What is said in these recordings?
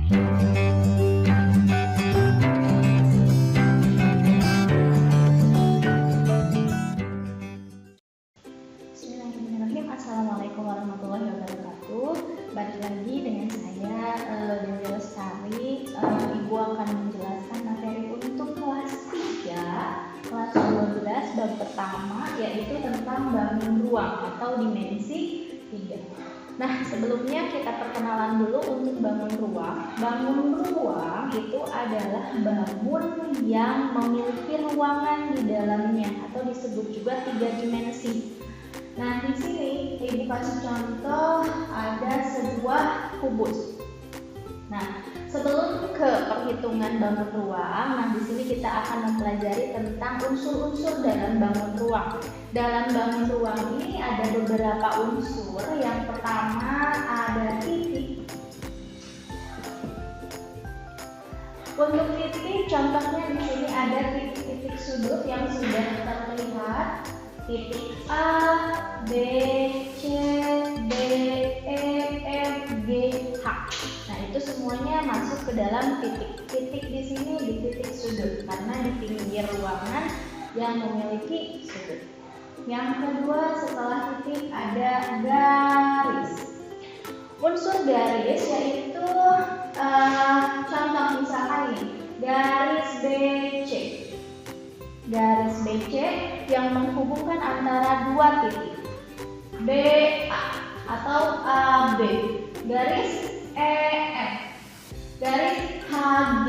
Bismillahirrahmanirrahim. Assalamualaikum warahmatullahi wabarakatuh. Balik lagi dengan saya Dewi Lestari. Ibu akan menjelaskan materi untuk kelas 3, kelas 12 bab pertama, yaitu tentang bangun ruang atau dimensi 3. Nah, sebelumnya kita perkenalan dulu untuk bangun ruang. Bangun ruang itu adalah bangun yang memiliki ruangan di dalamnya atau disebut juga 3 dimensi. Nah, di sini Ibu kasih contoh ada sebuah kubus. Nah, sebelum ke perhitungan bangun ruang, di sini kita akan mempelajari tentang unsur-unsur dalam bangun ruang. Dalam bangun ruang ini ada beberapa unsur. Yang pertama ada titik. Untuk titik, contohnya di sini ada titik-titik sudut yang sudah terlihat. Titik A, B, C, D, E, F, G, H. Nah, itu semuanya masuk ke dalam titik. Titik di sini di titik sudut karena di pinggir ruangan yang memiliki sudut. Yang kedua, setelah titik ada garis. Unsur garis yaitu contoh misalkan ini, garis BC. Garis BC yang menghubungkan antara dua titik BA atau AB, garis EF, garis HG,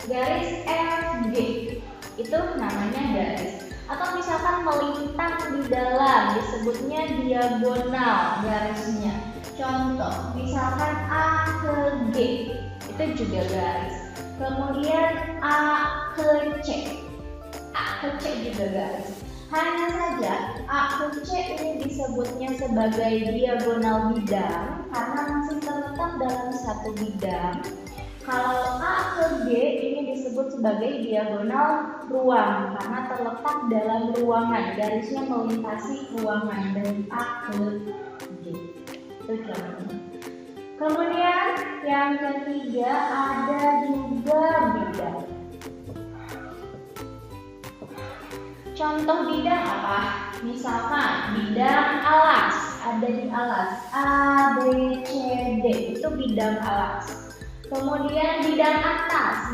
garis FG, itu namanya garis. Atau misalkan melintang di dalam, disebutnya diagonal garisnya. Contoh, misalkan A ke G, itu juga garis. Kemudian A ke C, A ke C juga garis. Hanya saja A ke C ini disebutnya sebagai diagonal bidang karena masih terletak dalam satu bidang. Kalau A ke G ini disebut sebagai diagonal ruang karena terletak dalam ruangan, garisnya melintasi ruangan dari A ke G. Itu contohnya. Kemudian yang ketiga ada juga bidang. Contoh bidang apa? Misalkan bidang alas, ada di alas A, B, C, D, itu bidang alas. Kemudian bidang atas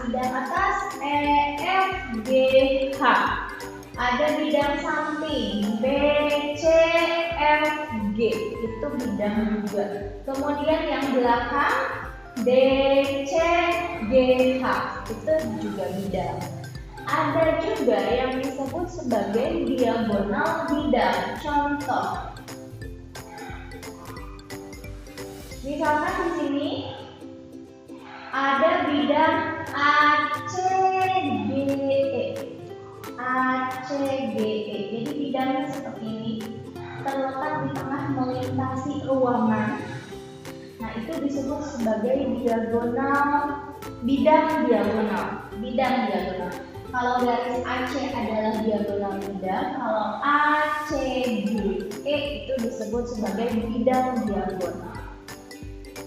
E, F, G, H. Ada bidang samping B, C, F, G, itu bidang juga. Kemudian yang belakang D, C, G, H, itu juga bidang. Ada juga yang disebut sebagai diagonal bidang. Contoh, misalkan di sini ada bidang ACGE. ACGE. Jadi bidangnya seperti ini, terletak di tengah melintasi ruangan. Nah, itu disebut sebagai diagonal bidang diagonal. Kalau garis AC adalah diagonal bidang, kalau ACGE itu disebut sebagai bidang diagonal.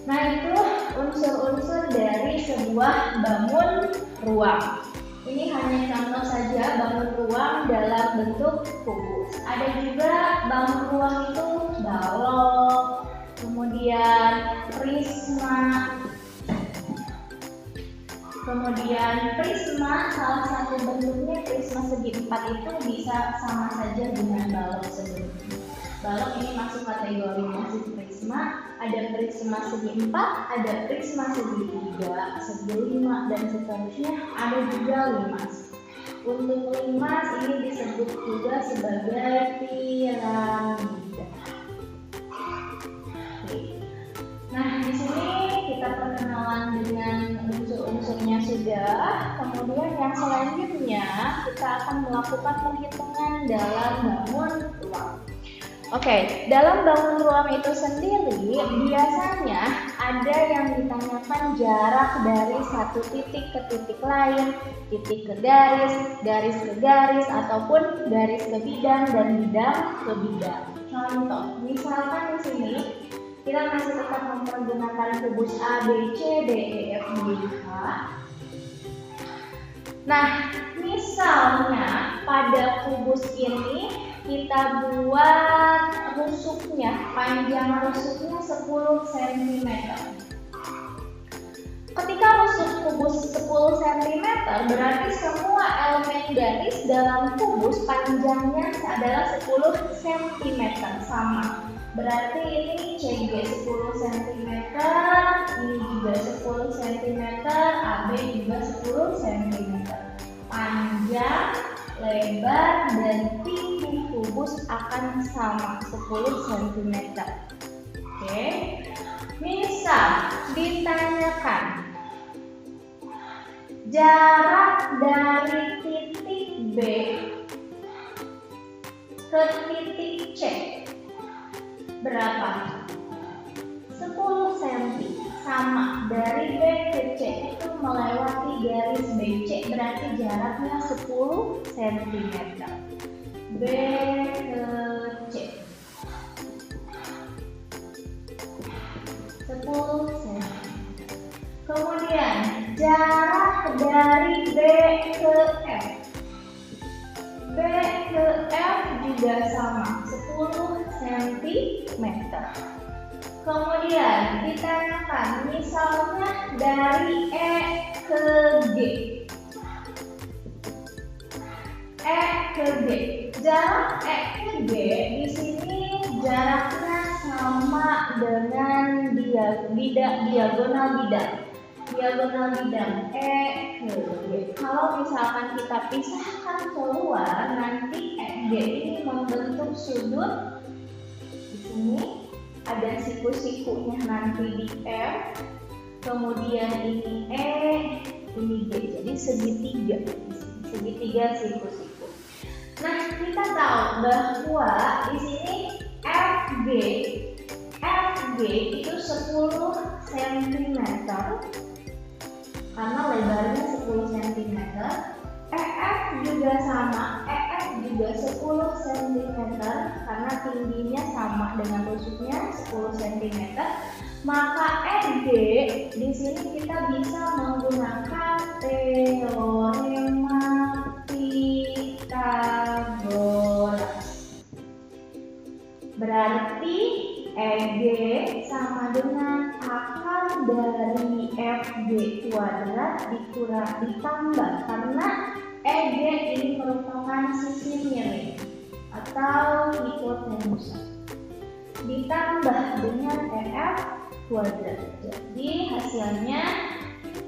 Nah, itu unsur-unsur dari sebuah bangun ruang. Ini hanya contoh saja bangun ruang dalam bentuk kubus. Ada juga bangun ruang itu balok, kemudian prisma. Kemudian prisma, salah satu bentuknya prisma segi 4 itu bisa sama saja dengan balok sebelumnya. Balok ini masuk kategori masih prisma. Ada prisma segi 4, ada prisma segi 3, segi 5, dan seterusnya. Ada juga limas. Untuk limas ini disebut juga sebagai piramida. Nah, di sini kita perkenalan dengan unsur-unsurnya sudah. Kemudian yang selanjutnya kita akan melakukan perhitungan dalam bangun ruang. Oke, dalam bangun ruang itu sendiri biasanya ada yang ditanyakan jarak dari satu titik ke titik lain, titik ke garis, garis ke garis, ataupun garis ke bidang dan bidang ke bidang. Contoh, misalkan di sini Kita masih tetap mempergunakan kubus A, B, C, D, E, F, G, H. Nah, misalnya pada kubus ini kita buat rusuknya, panjang rusuknya 10 cm. Ketika rusuk kubus 10 cm, berarti semua elemen garis dalam kubus panjangnya adalah 10 cm, sama. Berarti ini CG 10 cm, ini juga 10 cm, AB juga 10 cm. Panjang, lebar, dan tinggi kubus akan sama 10 cm. Oke. Misal ditanyakan jarak dari titik B ke titik C berapa? 10 cm, sama. Dari B ke C itu melewati garis BC, berarti jaraknya 10 cm. B ke C 10 cm. Kemudian jarak dari B ke F. B ke F juga sama, 10 cm. Kemudian ditanyakan misalnya dari E ke G. E ke G. Jarak E ke G di sini jaraknya sama dengan diagonal bidang E ke G. Kalau misalkan kita pisahkan keluar, nanti EG ini membentuk sudut. Di sini ada siku-sikunya nanti di F, kemudian ini E, ini G. Jadi segitiga siku-siku. Nah, kita tahu bahwa di sini FG itu 10 cm karena lebarnya 10 cm. EF juga sama, EF juga 10 cm karena tingginya sama dengan rusuknya 10 cm. Maka EG di sini kita bisa menggunakan teorema Pythagoras. Berarti EG sama dengan akar dari FG kuadrat ditambah, karena EG ini merupakan sisi miring atau hipotenusa, ditambah dengan EF kuadrat. Jadi hasilnya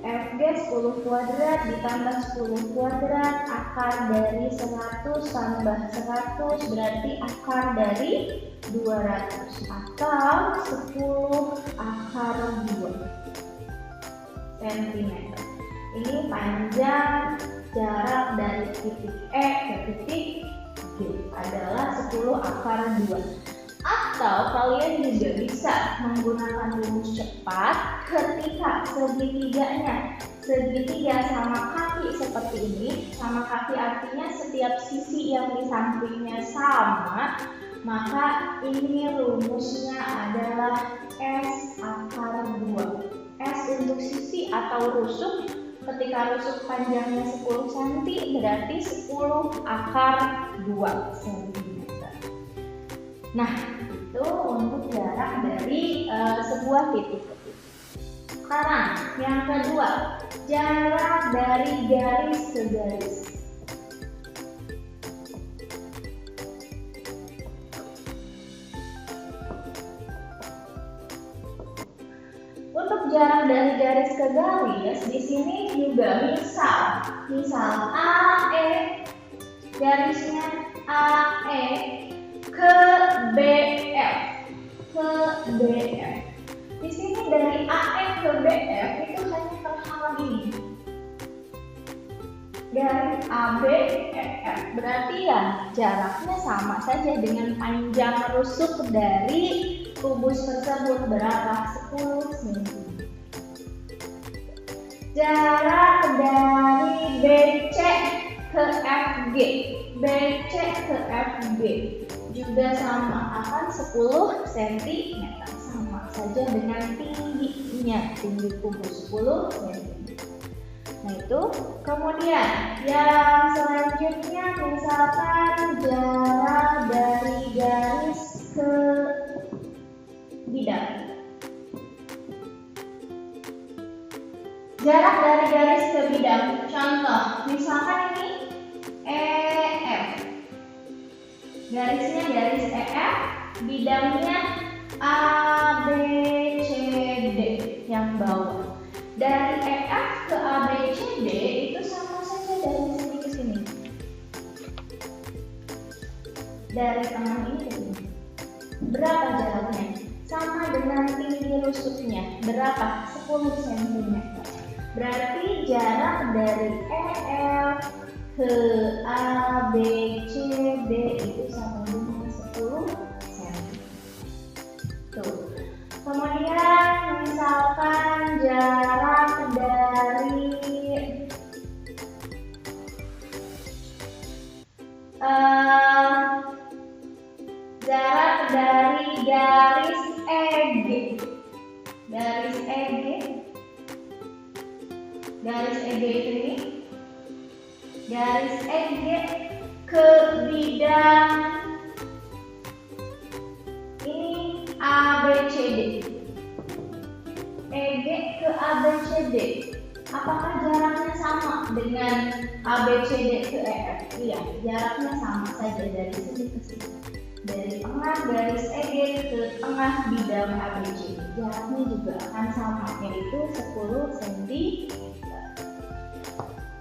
FG 10 kuadrat ditambah 10 kuadrat, akar dari 100 tambah 100 berarti akar dari 200 atau 10 akar 2 cm. Ini panjang jarak dari titik E ke titik G adalah 10 akar 2. Atau kalian juga bisa menggunakan rumus cepat ketika segitiga sama kaki seperti ini. Sama kaki artinya setiap sisi yang di sampingnya sama, maka ini rumusnya adalah S akar 2. S untuk sisi atau rusuk. Ketika rusuk panjangnya 10 cm berarti 10 akar 2 cm. Nah, itu untuk jarak dari sebuah titik ke titik. Sekarang yang kedua, jarak dari garis ke garis. Untuk jarak dari garis ke garis, di sini juga misal AE, garisnya AE ke BF. Di sini dari AE ke BF itu hanya terhalang ini. Dari AB EF. Berarti ya jaraknya sama saja dengan panjang rusuk dari kubus tersebut berapa? 10 cm. Jarak dari BC ke FG. BC ke FG juga sama, akan 10 cm, sama saja dengan tingginya, tinggi kubu 10 cm. Nah itu, kemudian yang selanjutnya misalkan jarak dari garis ke bidang. Jarak dari garis ke bidang, contoh, misalkan ini EF. Garisnya garis EF, bidangnya ABCD yang bawah. Dari EF ke ABCD itu sama saja dari sini ke sini. Dari tengah ini ke sini. Berapa jaraknya? Sama dengan tinggi rusuknya. Berapa? 10 cm. Berarti jarak dari EF ke ABCD itu sama dengan 10 cm. Tuh. Kemudian misalkan jarak dari garis EG. Garis EG itu ini. Garis EG ke bidang ini ABCD. EG ke ABCD. Apakah jaraknya sama dengan ABCD ke EF? Iya, jaraknya sama saja dari sini ke sini. Dari tengah garis EG ke tengah bidang ABC. Jaraknya juga akan sama, yaitu 10 cm.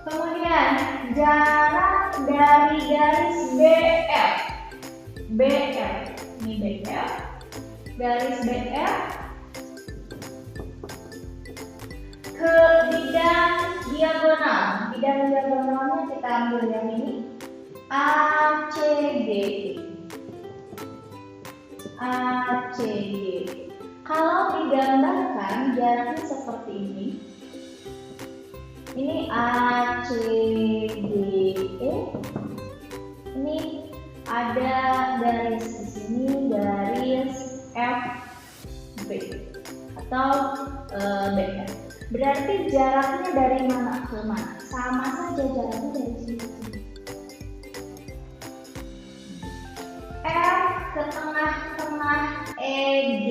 Kemudian jarak dari garis BF. Ini BF. Garis BF ke bidang diagonal. Bidang diagonalnya kita ambil yang ini. ACD. Kalau digambarkan jaraknya seperti ini. Ini ACDE. Ini ada garis di sini, garis FB atau BF. Berarti jaraknya dari mana ke mana? Sama saja jaraknya dari sini ke sini. F ke tengah-tengah EG.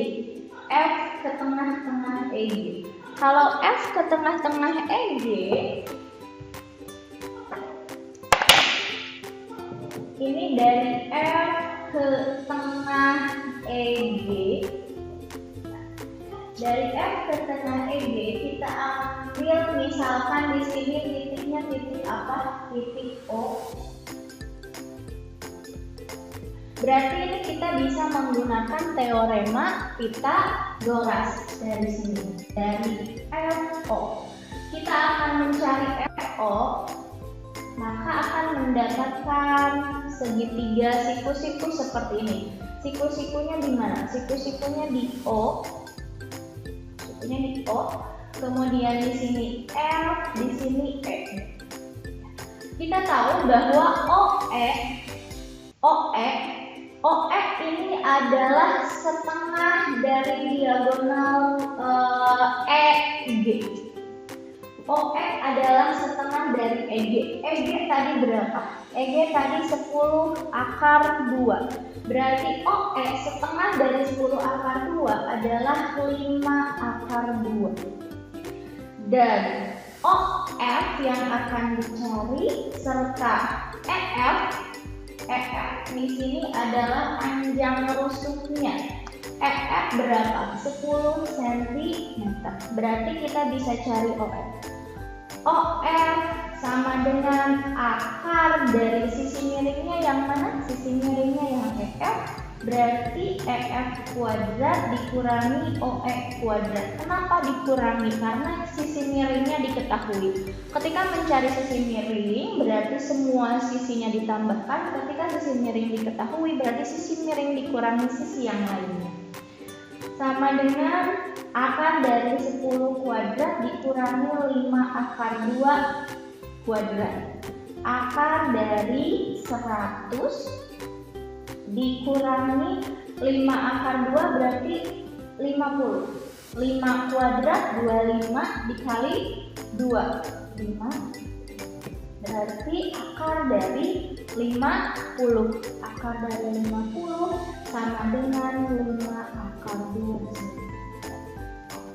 F ke tengah-tengah EG. Kalau F ke tengah-tengah EG, ini dari F ke tengah EG. Dari F ke tengah EG kita ambil misalkan di sini titiknya titik apa? Titik O. Berarti ini kita bisa menggunakan teorema Pythagoras dari sini. Dari FO. Kita akan mencari FO, maka akan mendapatkan segitiga siku-siku seperti ini. Siku-sikunya di mana? Siku-sikunya di O. Sikunya di O. Kemudian di sini F, di sini E. Kita tahu bahwa OE ini adalah setengah dari diagonal EG. OE adalah setengah dari EG. EG tadi berapa? EG tadi 10 akar 2. Berarti OE setengah dari 10 akar 2 adalah 5 akar 2. Dan OF yang akan dicari serta EF di sini adalah panjang rusuknya. EF berapa? 10 cm. Berarti kita bisa cari OF. OF sama dengan akar dari sisi miringnya yang mana? Sisi miringnya yang EF. Berarti EF kuadrat dikurangi OE kuadrat. Kenapa dikurangi? Karena sisi miringnya diketahui. Ketika mencari sisi miring, berarti semua sisinya ditambahkan. Ketika sisi miring diketahui, berarti sisi miring dikurangi sisi yang lainnya. Sama dengan akar dari 10 kuadrat dikurangi 5 akar 2 kuadrat. Akar dari 100 dikurangi 5 akar 2 berarti 50. 5 kuadrat 25 dikali 2, 5. Berarti akar dari 50. Akar dari 50 sama dengan 5 akar 2.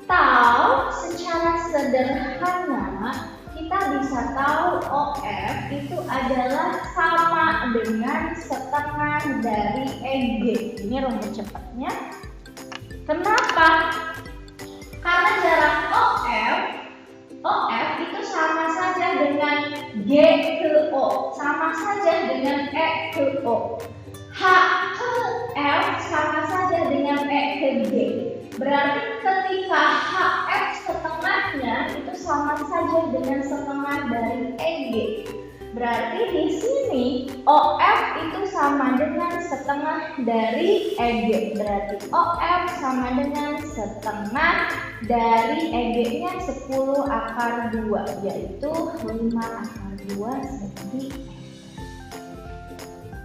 Atau secara sederhana kita bisa tahu OF itu adalah sama dengan setengah dari EG. Ini rumus cepatnya. Kenapa? Karena jarak OF itu sama saja dengan G ke O, sama saja dengan E ke O. H ke F sama saja dengan E ke G. Berarti ketika HF setengahnya itu sama saja dengan setengah dari EG. Berarti di sini OF itu sama dengan setengah dari EG. Berarti OF sama dengan setengah dari EG-nya 10 akar 2, yaitu 5 akar 2 cm.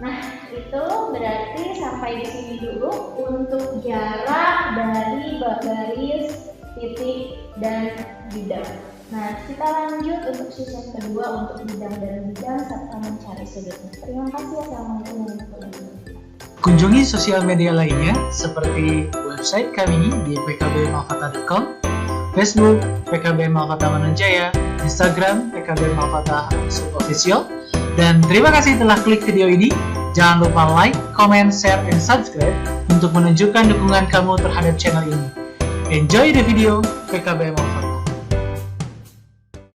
Nah, itu berarti sampai di sini dulu untuk jarak dari garis, titik, dan bidang. Nah, kita lanjut untuk sesi kedua untuk bidang dan bidang serta mencari sudutnya. Terima kasih. Assalamualaikum warahmatullahi wabarakatuh. Kunjungi sosial media lainnya seperti website kami di pkbmalkata.com, Facebook PKB Malkata Manajaya, Instagram PKB Malkata Official. Dan terima kasih telah klik video ini. Jangan lupa like, comment, share, dan subscribe untuk menunjukkan dukungan kamu terhadap channel ini. Enjoy the video PKB Malkata.